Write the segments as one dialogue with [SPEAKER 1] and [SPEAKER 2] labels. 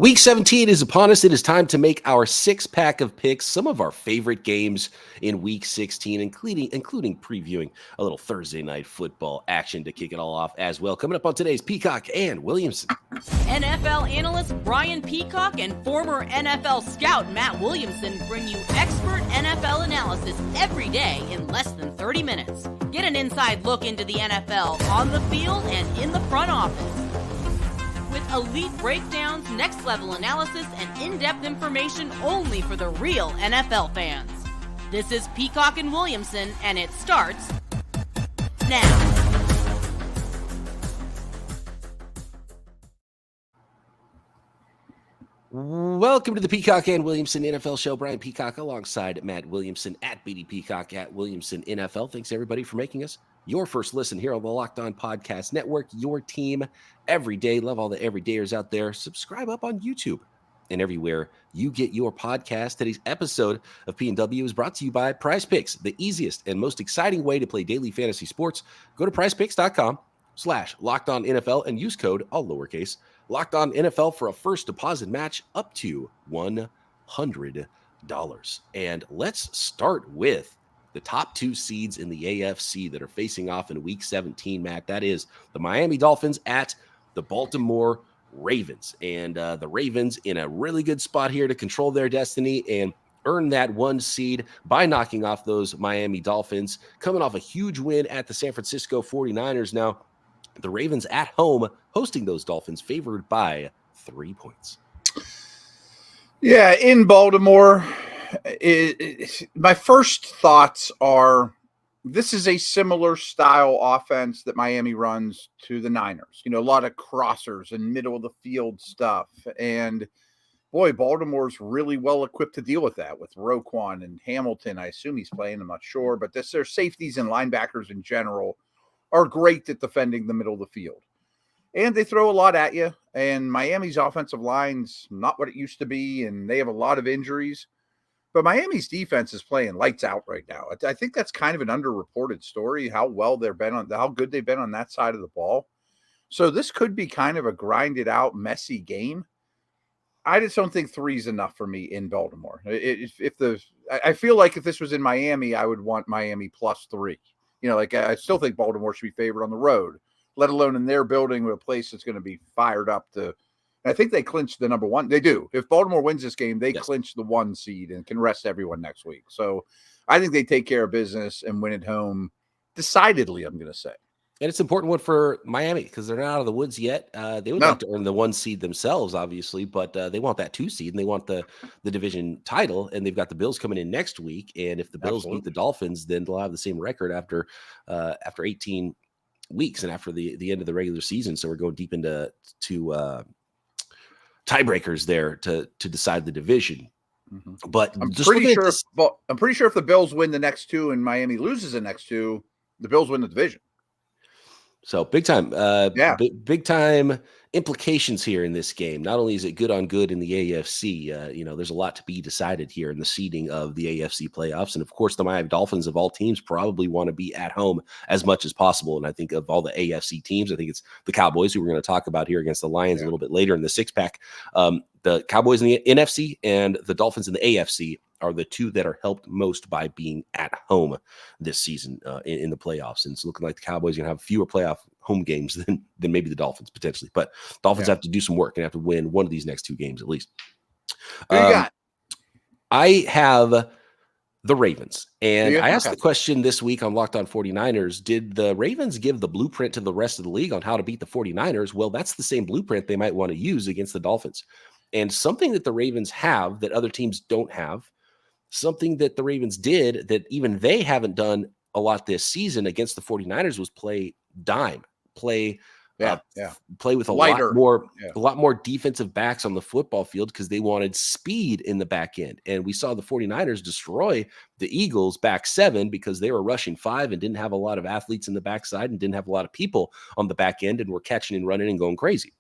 [SPEAKER 1] Week 17 is upon us. It is time to make our six-pack of picks, some of our favorite games in Week 16, including previewing a little Thursday night football action to kick it all off as well. Coming up on today's Peacock and Williamson.
[SPEAKER 2] NFL analyst Brian Peacock and former NFL scout Matt Williamson bring you expert NFL analysis every day in less than 30 minutes. Get an inside look into the NFL on the field and in the front office. With elite breakdowns, next-level analysis, and in-depth information only for the real NFL fans. This is Peacock and Williamson, and it starts now.
[SPEAKER 1] Welcome to the Peacock and Williamson NFL Show. Brian Peacock alongside Matt Williamson at BD Peacock at Williamson NFL. Thanks, everybody, for making us your first listen here on the Locked On Podcast Network, your team every day. Love all the everydayers out there. Subscribe up on YouTube and everywhere you get your podcast. Today's episode of P&W is brought to you by PrizePicks, the easiest and most exciting way to play daily fantasy sports. Go to prizepicks.com/LockedOnNFL and use code, all lowercase, LockedOnNFL for a first deposit match up to $100. And let's start with the top two seeds in the AFC that are facing off in Week 17, Matt. That is the Miami Dolphins at the Baltimore Ravens. And the Ravens in a really good spot here to control their destiny and earn that one seed by knocking off those Miami Dolphins, coming off a huge win at the San Francisco 49ers. Now, the Ravens at home hosting those Dolphins, favored by 3 points.
[SPEAKER 3] Yeah, in Baltimore, my first thoughts are this is a similar style offense that Miami runs to the Niners. You know, a lot of crossers and middle of the field stuff. And boy, Baltimore's really well equipped to deal with that with Roquan and Hamilton. I assume he's playing, I'm not sure. But their safeties and linebackers in general are great at defending the middle of the field. And they throw a lot at you. And Miami's offensive line's not what it used to be, and they have a lot of injuries. But Miami's defense is playing lights out right now. I think that's kind of an underreported story, how good they've been on that side of the ball. So this could be kind of a grinded out, messy game. I just don't think 3 is enough for me in Baltimore. I feel like if this was in Miami, I would want Miami +3. You know, like I still think Baltimore should be favored on the road, let alone in their building with a place that's going to be fired up to. I think they clinched the number one. They do. If Baltimore wins this game, they clinch the 1 seed and can rest everyone next week. So I think they take care of business and win at home decidedly, I'm going to say.
[SPEAKER 1] And it's an important one for Miami because they're not out of the woods yet. They would like to earn the 1 seed themselves, obviously, but they want that 2 seed and they want the division title. And they've got the Bills coming in next week. And if the Bills beat the Dolphins, then they'll have the same record after 18 weeks and after the end of the regular season. So we're going deep into tiebreakers there to decide the division. Mm-hmm. But
[SPEAKER 3] I'm pretty sure if the Bills win the next 2 and Miami loses the next 2, the Bills win the division.
[SPEAKER 1] So big time, big time implications here in this game. Not only is it good on good in the AFC, there's a lot to be decided here in the seeding of the AFC playoffs. And of course, the Miami Dolphins of all teams probably want to be at home as much as possible. And I think of all the AFC teams, I think it's the Cowboys, who we're going to talk about here against the Lions a little bit later in the 6-pack. The Cowboys in the NFC and the Dolphins in the AFC are the 2 that are helped most by being at home this season in the playoffs. And it's looking like the Cowboys are going to have fewer playoff home games than maybe the Dolphins potentially. But Dolphins have to do some work and have to win one of these next 2 games at least.
[SPEAKER 3] Who you got?
[SPEAKER 1] I have the Ravens. And I asked the question this week on Locked On 49ers, did the Ravens give the blueprint to the rest of the league on how to beat the 49ers? Well, that's the same blueprint they might want to use against the Dolphins. And something that the Ravens have that other teams don't have, something that the Ravens did that even they haven't done a lot this season against the 49ers was play dime, play with a lot more defensive backs on the football field because they wanted speed in the back end. And we saw the 49ers destroy the Eagles back 7 because they were rushing 5 and didn't have a lot of athletes in the backside and didn't have a lot of people on the back end and were catching and running and going crazy.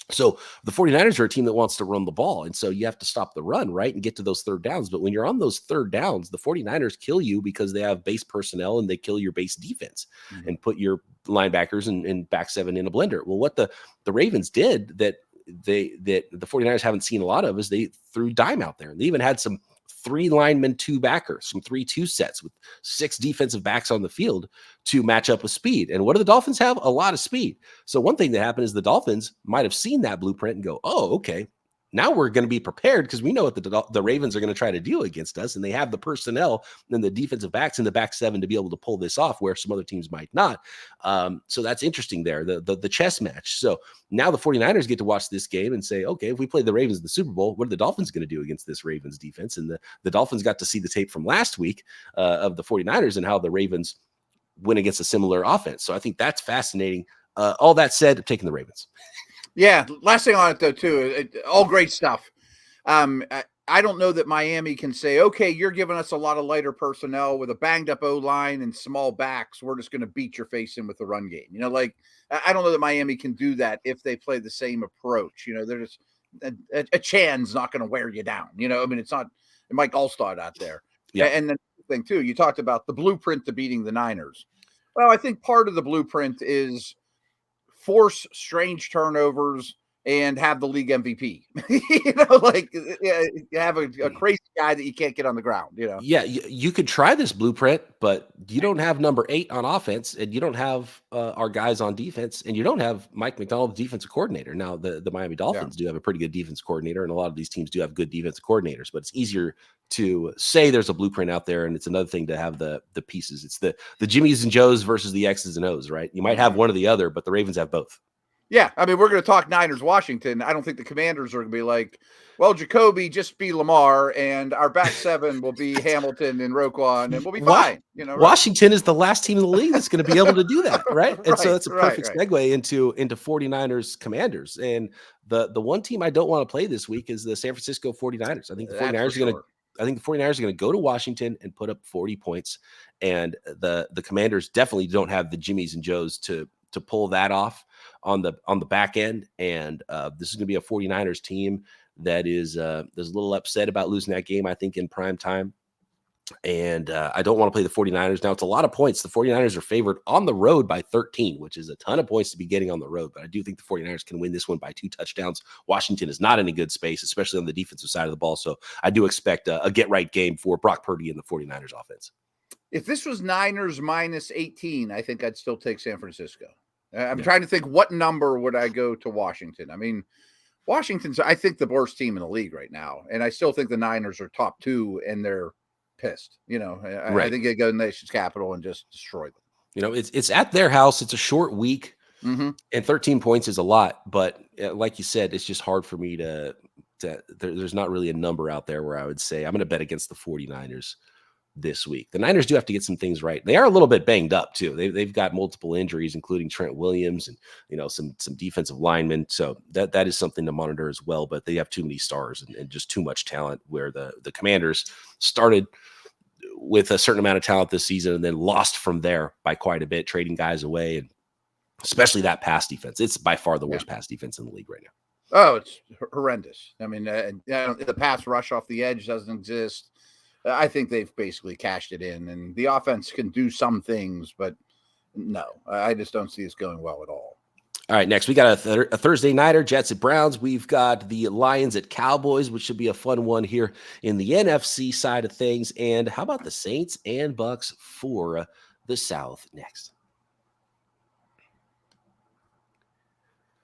[SPEAKER 1] So the 49ers are a team that wants to run the ball. And so you have to stop the run, right, and get to those third downs. But when you're on those third downs, the 49ers kill you because they have base personnel and they kill your base defense and put your linebackers and back 7 in a blender. Well, what the Ravens did that that the 49ers haven't seen a lot of is they threw dime out there. They even had some 3 linemen, 2 backers, some 3-2 sets with 6 defensive backs on the field to match up with speed. And what do the Dolphins have? A lot of speed. So one thing that happened is the Dolphins might have seen that blueprint and go, oh, okay, now we're going to be prepared because we know what the Ravens are going to try to do against us. And they have the personnel and the defensive backs in the back 7 to be able to pull this off where some other teams might not. So that's interesting there, the chess match. So now the 49ers get to watch this game and say, okay, if we play the Ravens in the Super Bowl, what are the Dolphins going to do against this Ravens defense? And the Dolphins got to see the tape from last week of the 49ers and how the Ravens win against a similar offense. So I think that's fascinating. All that said, I'm taking the Ravens.
[SPEAKER 3] Yeah. Last thing on it, though, too, all great stuff. I don't know that Miami can say, okay, you're giving us a lot of lighter personnel with a banged up O-line and small backs. We're just going to beat your face in with the run game. Like, I don't know that Miami can do that if they play the same approach. They're just a Chan's not going to wear you down. It's not Mike Allstott out there. Yeah. And then the thing, too, you talked about the blueprint to beating the Niners. Well, I think part of the blueprint is force strange turnovers and have the league MVP. You have a crazy guy that you can't get on the ground.
[SPEAKER 1] Yeah, you could try this blueprint, but you don't have number 8 on offense, and you don't have our guys on defense, and you don't have Mike McDonald, the defensive coordinator. Now, the Miami Dolphins do have a pretty good defense coordinator, and a lot of these teams do have good defensive coordinators, but it's easier to say there's a blueprint out there, and it's another thing to have the pieces. It's the Jimmies and Joes versus the X's and O's, right? You might have one or the other, but the Ravens have both.
[SPEAKER 3] Yeah, we're going to talk Niners, Washington. I don't think the Commanders are going to be like, well, Jacoby, just be Lamar, and our back 7 will be Hamilton and Roquan, and we'll be fine. Right?
[SPEAKER 1] Washington is the last team in the league that's going to be able to do that, right? And so that's a perfect segue into 49ers Commanders. And the one team I don't want to play this week is the San Francisco 49ers. I think the 49ers are going to go to Washington and put up 40 points, and the Commanders definitely don't have the Jimmies and Joes to pull that off on the back end. And this is going to be a 49ers team that is a little upset about losing that game, I think, in prime time. And I don't want to play the 49ers. Now, it's a lot of points. The 49ers are favored on the road by 13, which is a ton of points to be getting on the road. But I do think the 49ers can win this one by 2 touchdowns. Washington is not in a good space, especially on the defensive side of the ball. So I do expect a get-right game for Brock Purdy and the 49ers offense.
[SPEAKER 3] If this was Niners minus 18, I think I'd still take San Francisco. I'm trying to think what number would I go to Washington. Washington's, I think, the worst team in the league right now. And I still think the Niners are top 2 and they're pissed. I think they go to the nation's capital and just destroy them.
[SPEAKER 1] It's at their house. It's a short week and 13 points is a lot. But like you said, it's just hard for me there's not really a number out there where I would say I'm going to bet against the 49ers this week. The Niners do have to get some things right. They are a little bit banged up too. They've got multiple injuries, including Trent Williams and some defensive linemen. So that is something to monitor as well. But they have too many stars and just too much talent. Where the Commanders started with a certain amount of talent this season and then lost from there by quite a bit, trading guys away, and especially that pass defense. It's by far the worst pass defense in the league right now.
[SPEAKER 3] Oh, it's horrendous. The pass rush off the edge doesn't exist. I think they've basically cashed it in, and the offense can do some things, but no, I just don't see this going well at all.
[SPEAKER 1] All right, next we got a Thursday nighter, Jets at Browns. We've got the Lions at Cowboys, which should be a fun one here in the NFC side of things. And how about the Saints and Bucs for the South next?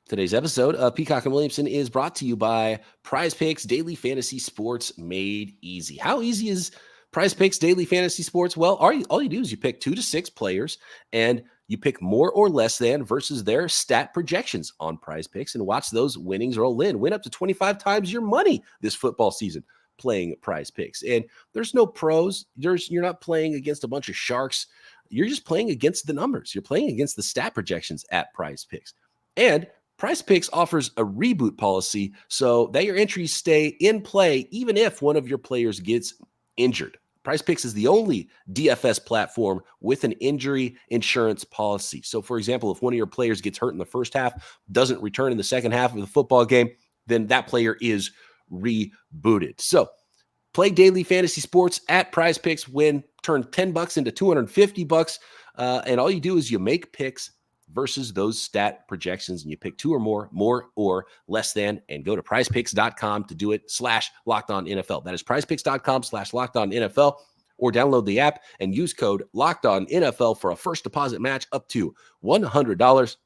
[SPEAKER 1] Today's episode of Peacock and Williamson is brought to you by PrizePicks Daily Fantasy Sports Made Easy. How easy is PrizePicks Daily Fantasy Sports? Well, all you do is you pick 2 to 6 players and you pick more or less than versus their stat projections on PrizePicks and watch those winnings roll in. Win up to 25 times your money this football season playing PrizePicks. And there's no pros. You're not playing against a bunch of sharks. You're just playing against the numbers. You're playing against the stat projections at PrizePicks. And PrizePicks offers a reboot policy so that your entries stay in play even if one of your players gets injured. PrizePicks is the only DFS platform with an injury insurance policy. So, for example, if one of your players gets hurt in the first half, doesn't return in the second half of the football game, then that player is rebooted. So, play daily fantasy sports at PrizePicks. Turn $10 into $250, and all you do is you make picks versus those stat projections, and you pick two or more or less than, and go to prizepicks.com to do it /LockedOnNFL. That is prizepicks.com /LockedOnNFL, or download the app and use code LockedOnNFL for a first deposit match up to $100.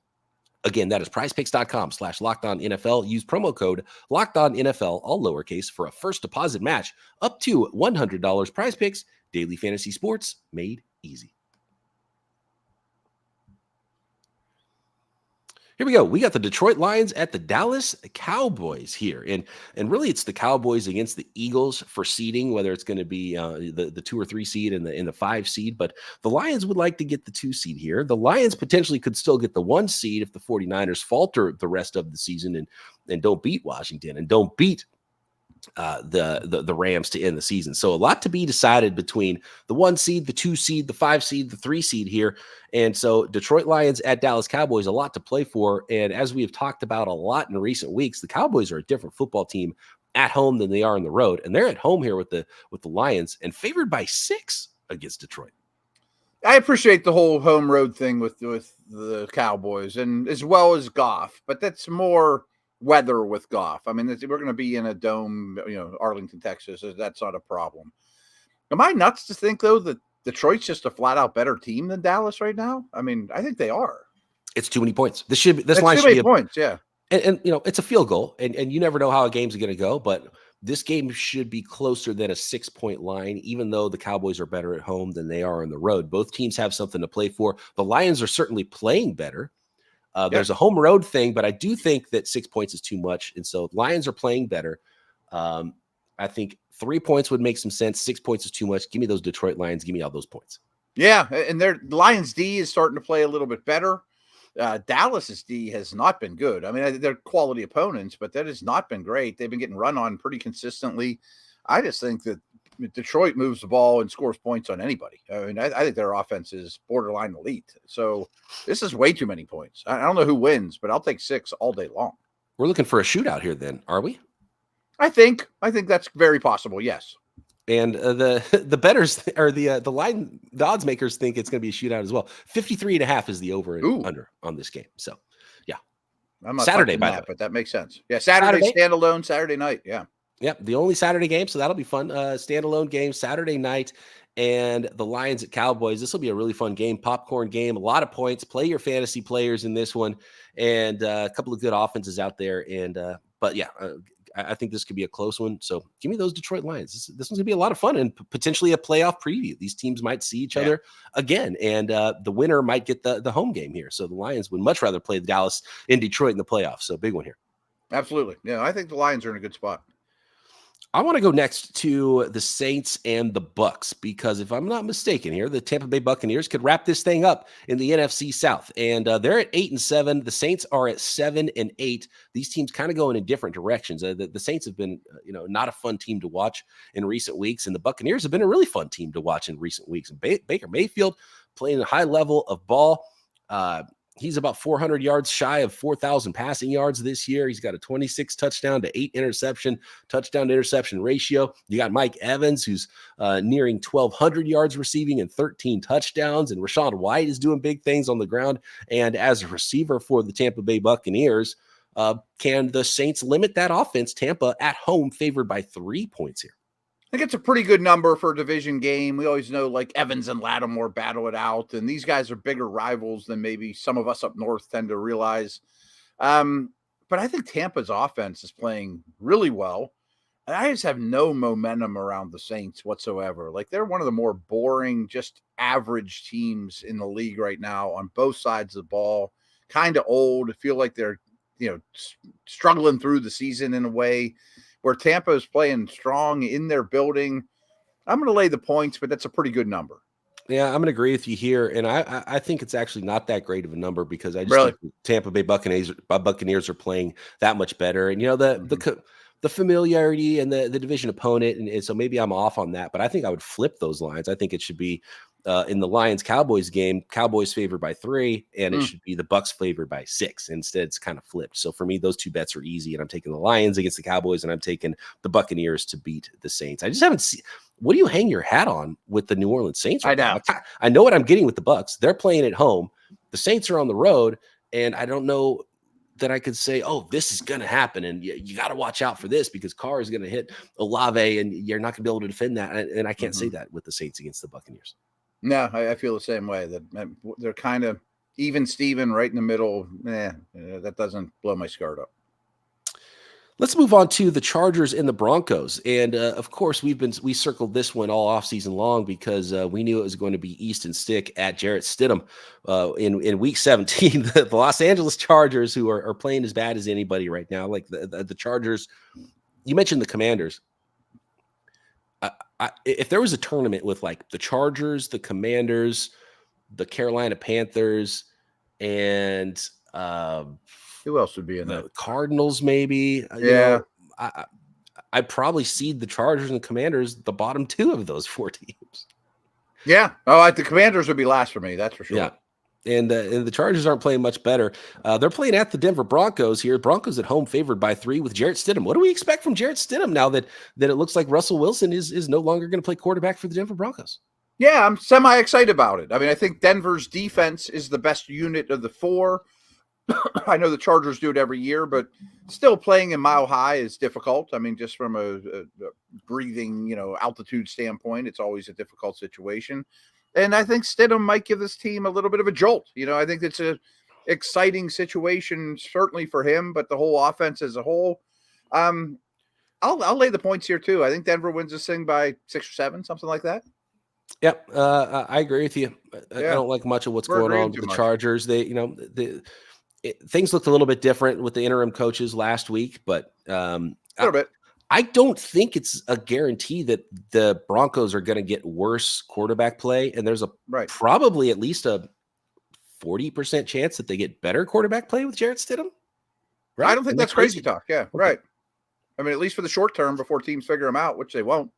[SPEAKER 1] Again, that is prizepicks.com /LockedOnNFL. Use promo code LockedOnNFL, all lowercase, for a first deposit match up to $100. PrizePicks, daily fantasy sports made easy. Here we go. We got the Detroit Lions at the Dallas Cowboys here. And really it's the Cowboys against the Eagles for seeding, whether it's going to be the 2 or 3 seed and the 5 seed. But the Lions would like to get the 2 seed here. The Lions potentially could still get the 1 seed if the 49ers falter the rest of the season and don't beat Washington and don't beat the Rams to end the season. So a lot to be decided between the 1 seed, the 2 seed, the 5 seed, the 3 seed here. And so Detroit Lions at Dallas Cowboys, a lot to play for. And as we have talked about a lot in recent weeks, the Cowboys are a different football team at home than they are on the road. And they're at home here with the Lions and favored by 6 against Detroit.
[SPEAKER 3] I appreciate the whole home road thing with the Cowboys, and as well as Goff, but that's more weather with Goff. I mean, we're going to be in a dome, Arlington, Texas. So that's not a problem. Am I nuts to think, though, that Detroit's just a flat out better team than Dallas right now? I mean, I think they are.
[SPEAKER 1] It's too many points. This line should be
[SPEAKER 3] points. Yeah.
[SPEAKER 1] And it's a field goal, and you never know how a game's going to go, but this game should be closer than a 6-point line, even though the Cowboys are better at home than they are on the road. Both teams have something to play for. The Lions are certainly playing better. There's a home road thing, but I do think that 6 points is too much. And so Lions are playing better. I think 3 points would make some sense. 6 points is too much. Give me those Detroit Lions. Give me all those points.
[SPEAKER 3] Yeah. And their Lions D is starting to play a little bit better. Dallas's D has not been good. I mean, they're quality opponents, but that has not been great. They've been getting run on pretty consistently. I just think that Detroit moves the ball and scores points on anybody. I mean, I think their offense is borderline elite. So this is way too many points. I don't know who wins, but I'll take 6 all day long.
[SPEAKER 1] We're looking for a shootout here then, are we?
[SPEAKER 3] I think that's very possible, yes.
[SPEAKER 1] And the bettors or the odds makers think it's going to be a shootout as well. 53.5 is the over and under on this game. So, yeah.
[SPEAKER 3] I'm not
[SPEAKER 1] Saturday, by
[SPEAKER 3] that, but that makes sense. Yeah, Saturday standalone, Saturday night, yeah.
[SPEAKER 1] Yep, the only Saturday game, so that'll be fun. Standalone game Saturday night, and the Lions at Cowboys. This will be a really fun game, popcorn game, a lot of points. Play your fantasy players in this one, and a couple of good offenses out there. And but yeah, I think this could be a close one. So give me those Detroit Lions. This one's gonna be a lot of fun and potentially a playoff preview. These teams might see each other again, and the winner might get the home game here. So the Lions would much rather play the Dallas in Detroit in the playoffs. So big one here.
[SPEAKER 3] Absolutely, yeah. I think the Lions are in a good spot.
[SPEAKER 1] I want to go next to the Saints and the Bucs, because if I'm not mistaken here, the Tampa Bay Buccaneers could wrap this thing up in the NFC South. And they're at 8-7. The Saints are at 7-8. These teams kind of going in different directions. The Saints have been, not a fun team to watch in recent weeks, and the Buccaneers have been a really fun team to watch in recent weeks. And Baker Mayfield playing a high level of ball. He's about 400 yards shy of 4,000 passing yards this year. He's got a 26 touchdown to 8 touchdown to interception ratio. You got Mike Evans, who's nearing 1,200 yards receiving and 13 touchdowns. And Rachaad White is doing big things on the ground. And as a receiver for the Tampa Bay Buccaneers, can the Saints limit that offense? Tampa at home favored by 3 points here.
[SPEAKER 3] I think it's a pretty good number for a division game. We always know like Evans and Lattimore battle it out, and these guys are bigger rivals than maybe some of us up north tend to realize. But I think Tampa's offense is playing really well. And I just have no momentum around the Saints whatsoever. Like, they're one of the more boring, just average teams in the league right now on both sides of the ball. Kind of old. I feel like they're, struggling through the season in a way. Where Tampa is playing strong in their building. I'm going to lay the points, but that's a pretty good number.
[SPEAKER 1] Yeah, I'm going to agree with you here. And I think it's actually not that great of a number, because I just think Tampa Bay Buccaneers are playing that much better. And, the familiarity and the division opponent. And so maybe I'm off on that, but I think I would flip those lines. I think it should be in the Lions-Cowboys game, Cowboys favored by 3, and it should be the Bucs favored by 6. Instead, it's kind of flipped. So for me, those two bets are easy, and I'm taking the Lions against the Cowboys, and I'm taking the Buccaneers to beat the Saints. I just haven't seen. What do you hang your hat on with the New Orleans Saints?
[SPEAKER 3] Right now?
[SPEAKER 1] I know what I'm getting with the Bucs. They're playing at home. The Saints are on the road, and I don't know that I could say, oh, this is going to happen, and you got to watch out for this because Carr is going to hit Olave, and you're not going to be able to defend that. And I can't say that with the Saints against the Buccaneers.
[SPEAKER 3] No, I feel the same way. That they're kind of even Steven right in the middle. That doesn't blow my skirt up.
[SPEAKER 1] Let's move on to the Chargers and the Broncos. And of course, we circled this one all off season long because we knew it was going to be Easton Stick at Jarrett Stidham in week 17. The Los Angeles Chargers, who are playing as bad as anybody right now, like the Chargers. You mentioned the Commanders. If there was a tournament with like the Chargers, the Commanders, the Carolina Panthers, and
[SPEAKER 3] who else would be in
[SPEAKER 1] the
[SPEAKER 3] that?
[SPEAKER 1] Cardinals, maybe.
[SPEAKER 3] Yeah.
[SPEAKER 1] I'd probably seed the Chargers and Commanders the bottom two of those four teams.
[SPEAKER 3] Yeah. Oh, the Commanders would be last for me. That's for sure.
[SPEAKER 1] Yeah. And the Chargers aren't playing much better. They're playing at the Denver Broncos here. Broncos at home favored by 3 with Jarrett Stidham. What do we expect from Jarrett Stidham now that it looks like Russell Wilson is no longer going to play quarterback for the Denver Broncos?
[SPEAKER 3] Yeah, I'm semi-excited about it. I mean, I think Denver's defense is the best unit of the four. I know the Chargers do it every year, but still playing in Mile High is difficult. I mean, just from a breathing, altitude standpoint, it's always a difficult situation. And I think Stidham might give this team a little bit of a jolt. I think it's a exciting situation, certainly for him, but the whole offense as a whole. I'll lay the points here too. I think Denver wins this thing by 6 or 7, something like that.
[SPEAKER 1] Yep, I agree with you. I don't like much of what's going on with the Chargers. Things looked a little bit different with the interim coaches last week, but
[SPEAKER 3] a little bit.
[SPEAKER 1] I don't think it's a guarantee that the Broncos are going to get worse quarterback play, and there's probably at least a 40% chance that they get better quarterback play with Jarrett Stidham.
[SPEAKER 3] Right? I don't think that's crazy talk. Yeah, okay. Right. I mean, at least for the short term before teams figure them out, which they won't,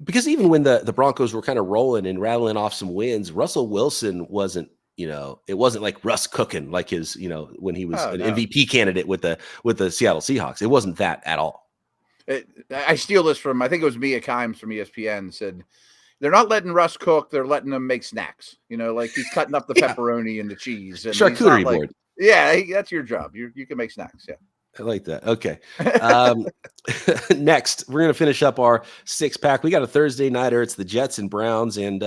[SPEAKER 1] Because even when the Broncos were kind of rolling and rattling off some wins, Russell Wilson wasn't, it wasn't like Russ cooking like his, when he was MVP candidate with the Seattle Seahawks. It wasn't that at all.
[SPEAKER 3] I steal this from, I think it was Mia Kimes from ESPN said, they're not letting Russ cook. They're letting him make snacks, like he's cutting up the pepperoni and the cheese. And
[SPEAKER 1] charcuterie board.
[SPEAKER 3] Yeah, that's your job. You can make snacks. Yeah.
[SPEAKER 1] I like that. Okay. Next, we're going to finish up our 6-pack. We got a Thursday nighter. It's the Jets and Browns. And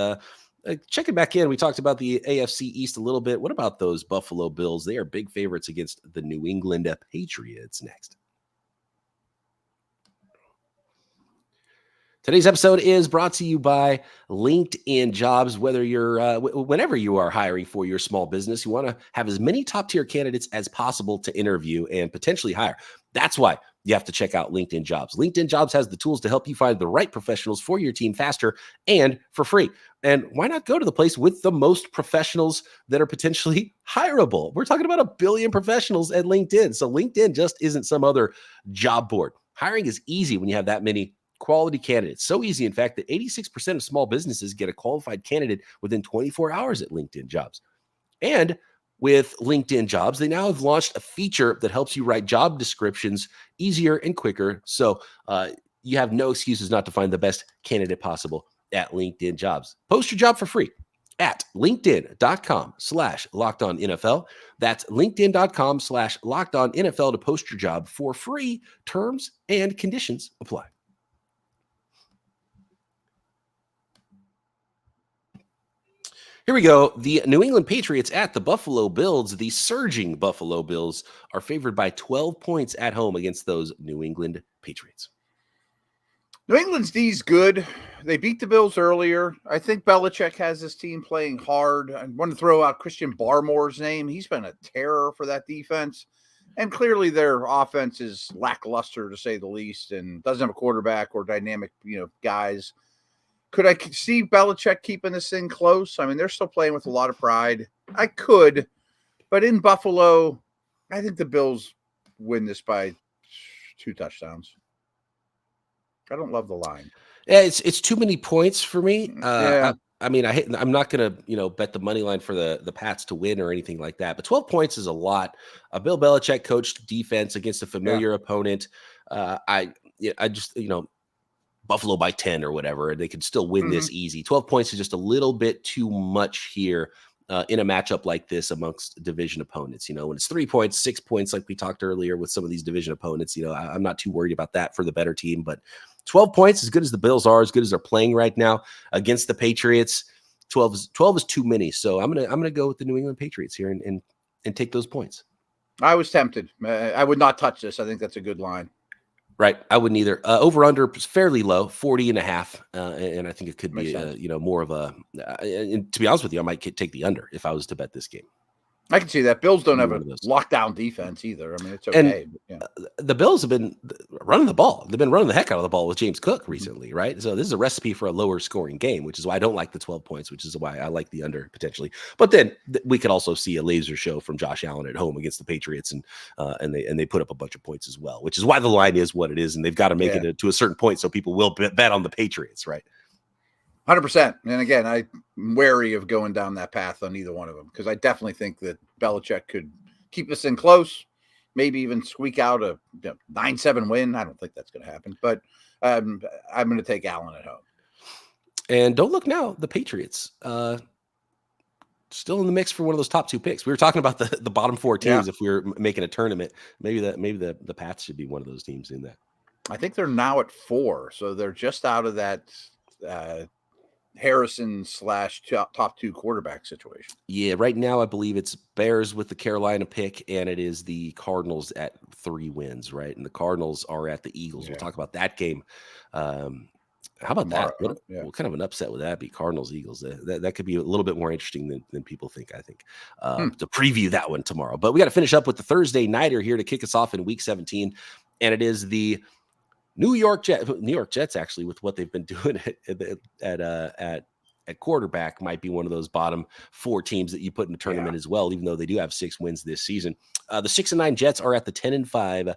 [SPEAKER 1] checking back in, we talked about the AFC East a little bit. What about those Buffalo Bills? They are big favorites against the New England Patriots next. Today's episode is brought to you by LinkedIn Jobs. Whether you're, whenever you are hiring for your small business, you want to have as many top-tier candidates as possible to interview and potentially hire. That's why you have to check out LinkedIn Jobs. LinkedIn Jobs has the tools to help you find the right professionals for your team faster and for free. And why not go to the place with the most professionals that are potentially hireable? We're talking about 1 billion professionals at LinkedIn. So LinkedIn just isn't some other job board. Hiring is easy when you have that many quality candidates. So easy, in fact, that 86% of small businesses get a qualified candidate within 24 hours at LinkedIn Jobs. And with LinkedIn Jobs, they now have launched a feature that helps you write job descriptions easier and quicker. So you have no excuses not to find the best candidate possible at LinkedIn Jobs. Post your job for free at linkedin.com/LockedOnNFL. That's linkedin.com/LockedOnNFL to post your job for free. Terms and conditions apply. Here we go. The New England Patriots at the Buffalo Bills. The surging Buffalo Bills are favored by 12 points at home against those New England Patriots.
[SPEAKER 3] New England's D's good. They beat the Bills earlier. I think Belichick has this team playing hard. I want to throw out Christian Barmore's name. He's been a terror for that defense. And clearly their offense is lackluster, to say the least, and doesn't have a quarterback or dynamic, guys. Could I see Belichick keeping this thing close? I mean, they're still playing with a lot of pride. I could, but in Buffalo, I think the Bills win this by 2 touchdowns. I don't love the line.
[SPEAKER 1] Yeah, it's too many points for me.
[SPEAKER 3] Yeah.
[SPEAKER 1] I'm not going to, bet the money line for the Pats to win or anything like that. But 12 points is a lot. Bill Belichick coached defense against a familiar opponent. I just, Buffalo by 10 or whatever, and they could still win this easy. 12 points is just a little bit too much here. in a matchup like this amongst division opponents. When it's 3 points, 6 points, like we talked earlier with some of these division opponents, I'm not too worried about that for the better team. But 12 points, as good as the Bills are, as good as they're playing right now against the Patriots, 12 is too many. So I'm gonna go with the New England Patriots here and take those points.
[SPEAKER 3] I was tempted. I would not touch this. I think that's a good line.
[SPEAKER 1] Right. I wouldn't either. Over under fairly low, 40.5. And I think it could be, more of a, and to be honest with you, I might take the under if I was to bet this game.
[SPEAKER 3] I can see that. Bills don't have a lockdown defense either. I mean, it's okay.
[SPEAKER 1] The Bills have been running the ball. They've been running the heck out of the ball with James Cook recently, right? So this is a recipe for a lower scoring game, which is why I don't like the 12 points, which is why I like the under potentially. But then we could also see a laser show from Josh Allen at home against the Patriots, and they put up a bunch of points as well, which is why the line is what it is, and they've got to make it to a certain point so people will bet on the Patriots, right?
[SPEAKER 3] 100%. And again, I'm wary of going down that path on either one of them because I definitely think that Belichick could keep us in close, maybe even squeak out a 9-7 win. I don't think that's going to happen, but I'm going to take Allen at home.
[SPEAKER 1] And don't look now, the Patriots still in the mix for one of those top 2 picks. We were talking about the bottom 4 teams. If we were making a tournament, maybe the Pats should be one of those teams in that. I
[SPEAKER 3] think they're now at 4, so they're just out of that Harrison / top 2 quarterback situation.
[SPEAKER 1] Yeah, right now I believe it's Bears with the Carolina pick, and it is the Cardinals at 3 wins, right? And the Cardinals are at the Eagles. We'll talk about that game. How about that? What kind of an upset would that be? Cardinals, Eagles. That could be a little bit more interesting than people think, I think, to preview that one tomorrow. But we got to finish up with the Thursday nighter here to kick us off in Week 17, and it is the New York Jets, actually, with what they've been doing at quarterback, might be one of those bottom 4 teams that you put in the tournament as well, even though they do have 6 wins this season. The 6-9 Jets are at the 10-5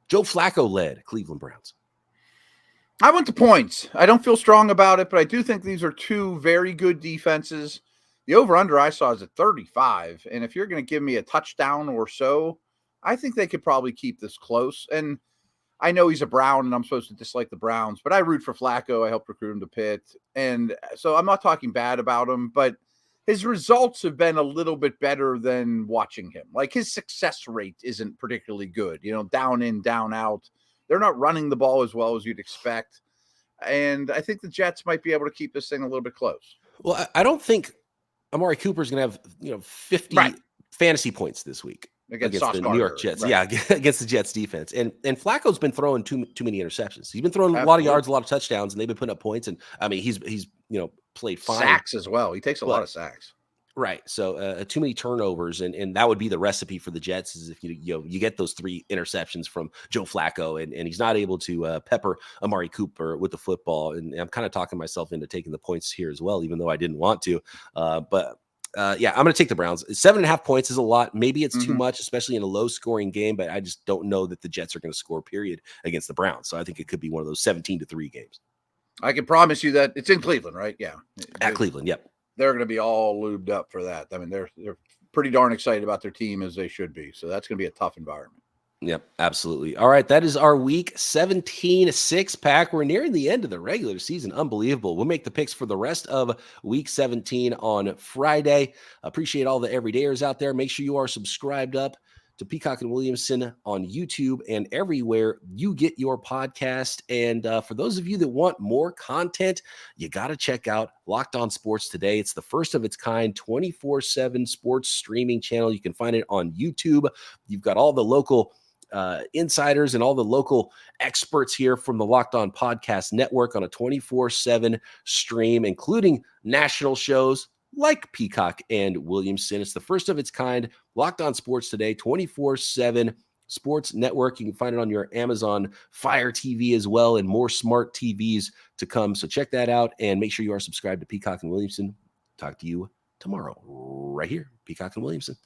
[SPEAKER 1] Joe Flacco led Cleveland Browns.
[SPEAKER 3] I went to points. I don't feel strong about it, but I do think these are 2 very good defenses. The over-under I saw is at 35, and if you're going to give me a touchdown or so, I think they could probably keep this close. And I know he's a Brown and I'm supposed to dislike the Browns, but I root for Flacco. I helped recruit him to Pitt. And so I'm not talking bad about him, but his results have been a little bit better than watching him. Like his success rate isn't particularly good, down in, down out. They're not running the ball as well as you'd expect. And I think the Jets might be able to keep this thing a little bit close.
[SPEAKER 1] Well, I don't think Amari Cooper is going to have, 50 fantasy points this week. Against the New York Jets. Right. Yeah, against the Jets defense. And Flacco's been throwing too many interceptions. He's been throwing a lot of yards, a lot of touchdowns, and they've been putting up points. And I mean, he's played fine.
[SPEAKER 3] Sacks as well. He takes a lot of sacks.
[SPEAKER 1] Right. So too many turnovers, and that would be the recipe for the Jets is if you get those 3 interceptions from Joe Flacco, and he's not able to pepper Amari Cooper with the football. And I'm kind of talking myself into taking the points here as well, even though I didn't want to. But I'm going to take the Browns. 7.5 points is a lot. Maybe it's too much, especially in a low-scoring game, but I just don't know that the Jets are going to score, period, against the Browns. So I think it could be one of those 17-3 games.
[SPEAKER 3] I can promise you that it's in Cleveland, right? Yeah.
[SPEAKER 1] At Cleveland, yep.
[SPEAKER 3] They're going to be all lubed up for that. I mean, they're pretty darn excited about their team as they should be. So that's going to be a tough environment.
[SPEAKER 1] Yep, absolutely. All right, that is our Week 17 6-pack. We're nearing the end of the regular season. Unbelievable. We'll make the picks for the rest of Week 17 on Friday. Appreciate all the everydayers out there. Make sure you are subscribed up to Peacock and Williamson on YouTube and everywhere you get your podcast. And for those of you that want more content, you got to check out Locked On Sports Today. It's the first of its kind 24/7 sports streaming channel. You can find it on YouTube. You've got all the local insiders and all the local experts here from the Locked On Podcast Network on a 24/7 stream, including national shows like Peacock and Williamson. It's the first of its kind. Locked On Sports Today, 24/7 sports network. You can find it on your Amazon Fire TV as well, and more smart TVs to come. So check that out and make sure you are subscribed to Peacock and Williamson. Talk to you tomorrow right here, Peacock and Williamson.